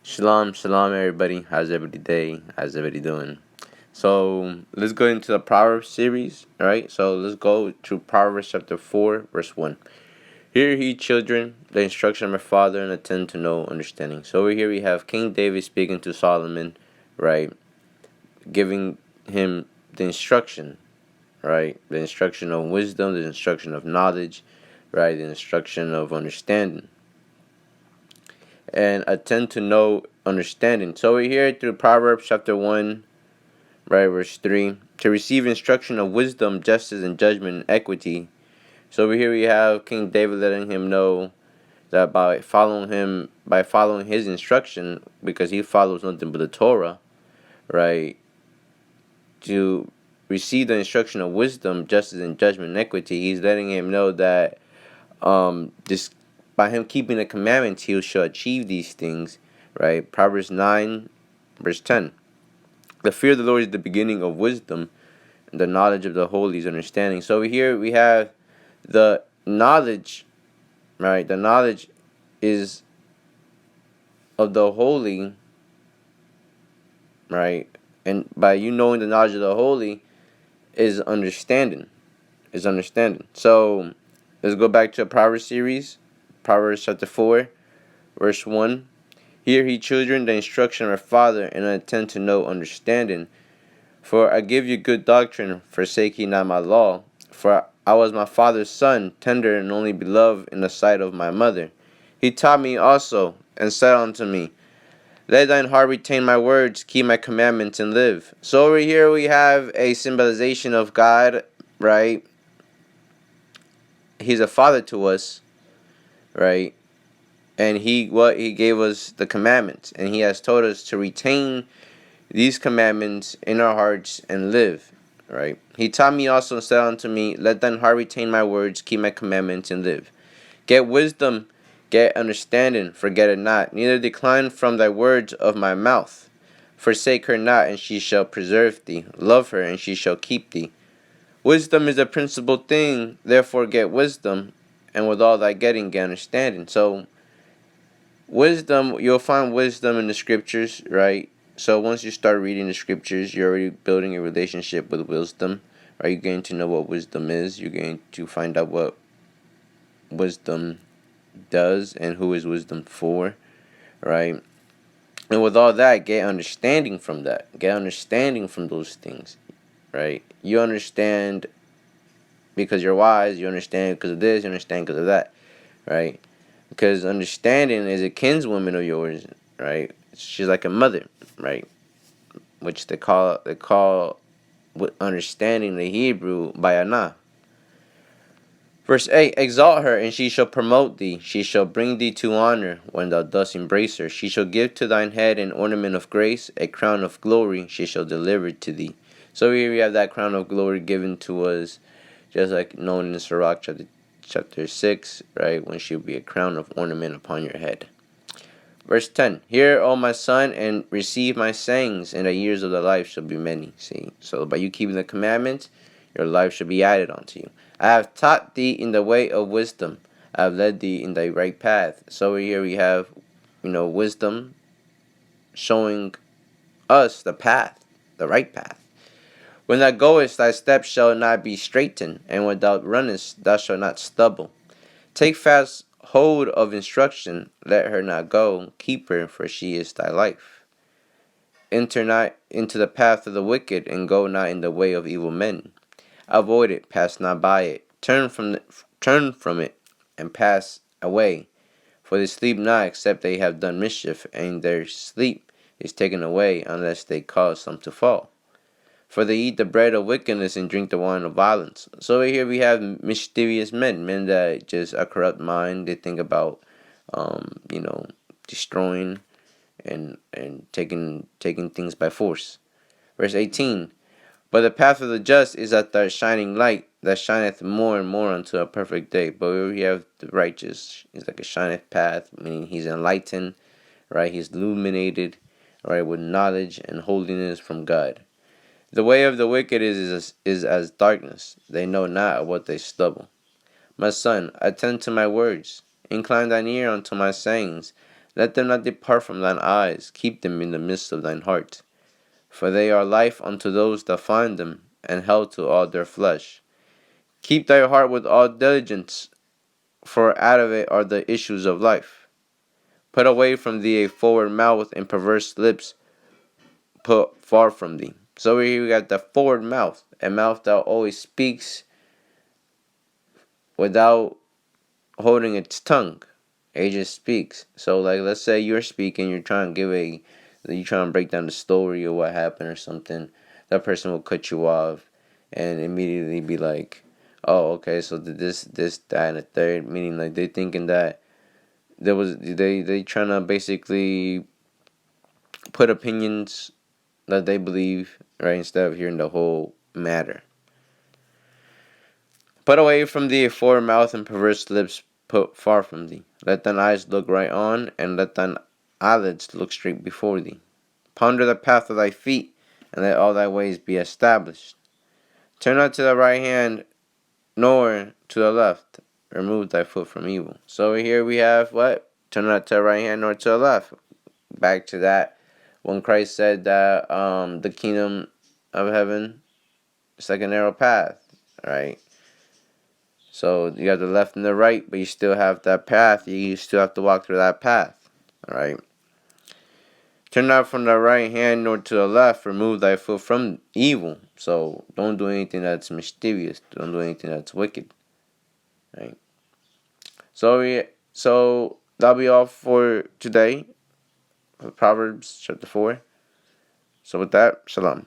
Shalom, shalom, everybody. How's everybody day? How's everybody doing? So let's go into the Proverbs series. All right. So let's go to Proverbs chapter 4, verse 1. Hear ye, children, the instruction of my father, and attend to know understanding. So over here we have King David speaking to Solomon, right, giving him the instruction, right, the instruction of wisdom, the instruction of knowledge, right, the instruction of understanding, and attend to know understanding. So we're here through Proverbs chapter 1, right, verse 3. To receive instruction of wisdom, justice, and judgment, and equity. So over here we have King David letting him know that by following his instruction, because he follows nothing but the Torah, right, to receive the instruction of wisdom, justice, and judgment, and equity, he's letting him know that this by him keeping the commandments, he shall achieve these things, right? Proverbs 9, verse 10. The fear of the Lord is the beginning of wisdom, and the knowledge of the holy is understanding. So here we have the knowledge, right? The knowledge is of the holy, right? And by you knowing the knowledge of the holy is understanding. So let's go back to the Proverbs series, Proverbs chapter 4, verse 1. Hear ye, children, the instruction of our father, and attend to know understanding. For I give you good doctrine, forsake ye not my law. For I was my father's son, tender and only beloved in the sight of my mother. He taught me also, and said unto me, let thine heart retain my words, keep my commandments, and live. So over here we have a symbolization of God, right? He's a father to us, right? And he gave us the commandments, and he has told us to retain these commandments in our hearts and live, right? He taught me also and said unto me, let thine heart retain my words, keep my commandments, and live. Get wisdom, get understanding, forget it not, neither decline from thy words of my mouth. Forsake her not, and she shall preserve thee. Love her, and she shall keep thee. Wisdom is the principal thing, therefore get wisdom, and with all thy getting, get understanding. So wisdom, you'll find wisdom in the scriptures, right? So once you start reading the scriptures, you're already building a relationship with wisdom. Are you getting to know what wisdom is? You're going to find out what wisdom does and who is wisdom for, right? And with all that, get understanding from that. Get understanding from those things, right? You understand because you're wise. You understand because of this. You understand because of that, right? Because understanding is a kinswoman of yours, right? She's like a mother, right? Which they call with understanding the Hebrew bayana. Verse 8, exalt her, and she shall promote thee. She shall bring thee to honor when thou dost embrace her. She shall give to thine head an ornament of grace, a crown of glory she shall deliver to thee. So here we have that crown of glory given to us, just like known in Sirach chapter 6, right? When she will be a crown of ornament upon your head. Verse 10, hear, O my son, and receive my sayings, and the years of thy life shall be many. See, so by you keeping the commandments, your life shall be added unto you. I have taught thee in the way of wisdom. I have led thee in thy right path. So here we have, wisdom showing us the path, the right path. When thou goest, thy steps shall not be straitened, and when thou runnest, thou shalt not stumble. Take fast hold of instruction, let her not go, keep her, for she is thy life. Enter not into the path of the wicked, and go not in the way of evil men. Avoid it, pass not by it. Turn from it, and pass away. For they sleep not, except they have done mischief, and their sleep is taken away, unless they cause some to fall. For they eat the bread of wickedness and drink the wine of violence. So here we have mischievous men that just a corrupt mind. They think about, destroying and taking things by force. Verse 18. But the path of the just is at the shining light that shineth more and more unto a perfect day. But here we have the righteous. He's like a shineth path, meaning he's enlightened, right? He's illuminated, right, with knowledge and holiness from God. The way of the wicked is as darkness. They know not what they stumble. My son, attend to my words. Incline thine ear unto my sayings. Let them not depart from thine eyes. Keep them in the midst of thine heart. For they are life unto those that find them, and health to all their flesh. Keep thy heart with all diligence, for out of it are the issues of life. Put away from thee a forward mouth, and perverse lips put far from thee. So here we got the forward mouth, a mouth that always speaks without holding its tongue. It just speaks. So like, let's say you're speaking, you're trying to you're trying to break down the story or what happened or something. That person will cut you off and immediately be like, "Oh, okay, so this, that, and the third." Meaning like they thinking that they trying to basically put opinions that they believe, right, instead of hearing the whole matter. Put away from thee a forward mouth, and perverse lips put far from thee. Let thine eyes look right on, and let thine eyelids look straight before thee. Ponder the path of thy feet, and let all thy ways be established. Turn not to the right hand, nor to the left. Remove thy foot from evil. So here we have what? Turn not to the right hand, nor to the left. Back to that when Christ said that the kingdom of heaven is like a narrow path, right? So you have the left and the right, but you still have that path. You still have to walk through that path, all right? Turn not from the right hand nor to the left. Remove thy foot from evil. So don't do anything that's mischievous. Don't do anything that's wicked, right? So that'll be all for today. For Proverbs chapter 4. So with that, shalom.